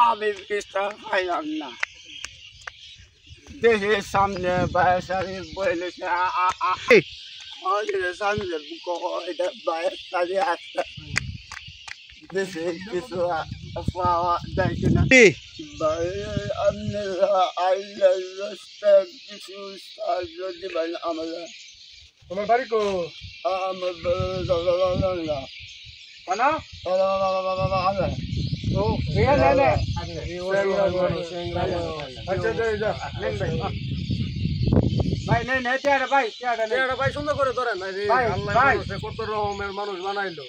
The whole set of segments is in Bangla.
আমি পিস্তা পাইলাম না দেহে সামনে বাসারি বলেছে সামনে বাসারি আসতে দেশে কিছু পাওয়া যায় কিনা কিছু সাহায্য দিবেন আমরা। তোমার বাড়ি কো? আমার ভাই নেই নেই ভাই ভাই সুন্দর করে ধরেন কত রকমের মানুষ বানাইলো।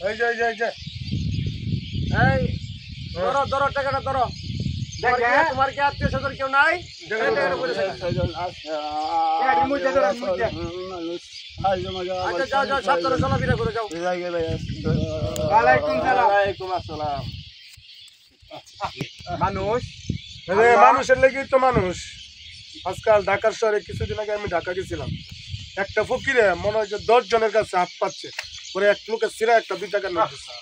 এই ধরো ধরো টাকাটা ধরো। তোমার কি আত্মীয় স্বজন কেউ নাই? আচ্ছা যাও যাও সাবধানে চলাফেরা করে যাও। মানুষ মানুষের লেগেই তো মানুষ। আজকাল ঢাকার শহরে কিছুদিন আগে আমি ঢাকা গেছিলাম, একটা ফকিরে মনে হয় যে 10 জনের কাছে হাত পাচ্ছে, পরে এক লোকের সিরা একটা 2 টাকার নোট দিচ্ছে।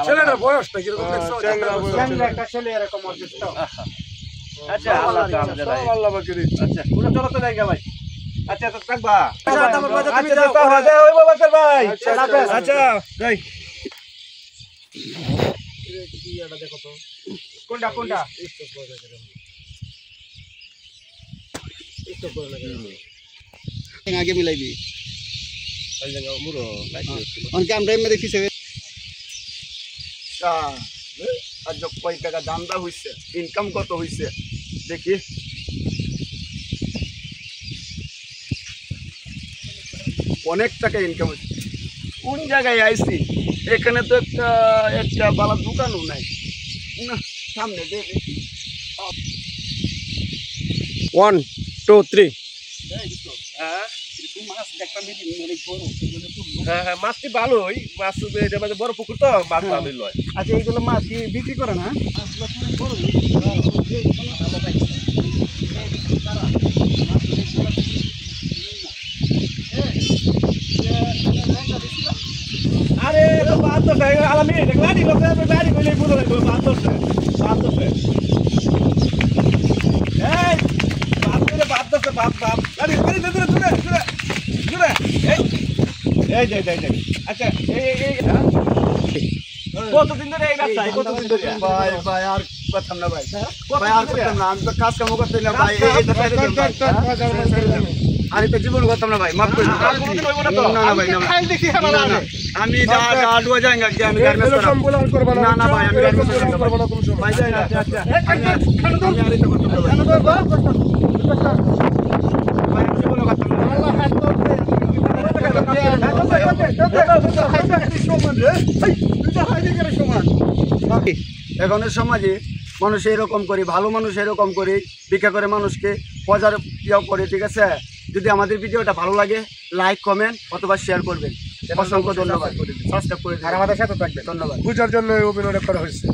ছেলেটার বয়সটা কিরকম দেখছো? একটা ছেলে এরকম অসুস্থ। আচ্ছা আল্লাহ আল্লাহ বাকি দিচ্ছে। আচ্ছা পুরো চলো তো জায়গা ভাই। আচ্ছা তো থাকবা। আচ্ছা তারপর বাজে তুমি যাও। ওই বাবাকার ভাই। আচ্ছা যাই। দেখো তো কোনটা কোনটা আগে মিলাইবি মুরো অনকে আমরা এমনি দেখিছে আর কয় টাকা দামটা হয়েছে, ইনকাম কত হয়েছে দেখি। অনেক টাকা ইনকাম হয়েছে। কোন জায়গায় আইছি? এখানে তো একটা বালা দোকানও নাই না। সামনে দেখি 1 2 3। হ্যাঁ মাছটি ভালোই, মাছ বড় পুকুর তো মাছ ভালোই লয়। আচ্ছা এইগুলো মাছ কি বিক্রি করে না? আরে তো বাদ তো আলামি গাড়ি লোক গাড়ি কইলে পুরো বাদ তো এই বাদ তো বাদ গাড়ি গাড়ি দূরে দূরে দূরে দূরে এই যাই আচ্ছা এই কতদিন ধরে এই রাস্তা কতদিন ধরে? ভাই আর কথা না ভাই, ভাই আর কথা না। আমি তো কাজ কাম করতে না ভাই। আমি তো জীবন করতাম না ভাই, মাফ করে দিন। না না ভাই না আমি ডাডুয়া যাইঙ্গা কি আমি গার্মেন্টস করব না। না ভাই আমি গার্মেন্টস করব না। ভাই যাই না। আচ্ছা আমি আর এটা করতে না ভাই। কেন ধরবা? ভাই জীবন করতাম না। আল্লাহ হাত ধরতে এখনের সমাজে মানুষ এরকম করে, ভালো মানুষ এরকম করে ভিক্ষা করে মানুষকে পজার ইয়ে করে। ঠিক আছে, যদি আমাদের ভিডিওটা ভালো লাগে লাইক কমেন্ট অথবা শেয়ার করবেন। অসংখ্য ধন্যবাদ। সাবস্ক্রাইব করে দিন আর আমাদের সাথে থাকবেন। ধন্যবাদ। বুঝার জন্য এই অভিনয়টা করা হয়েছে।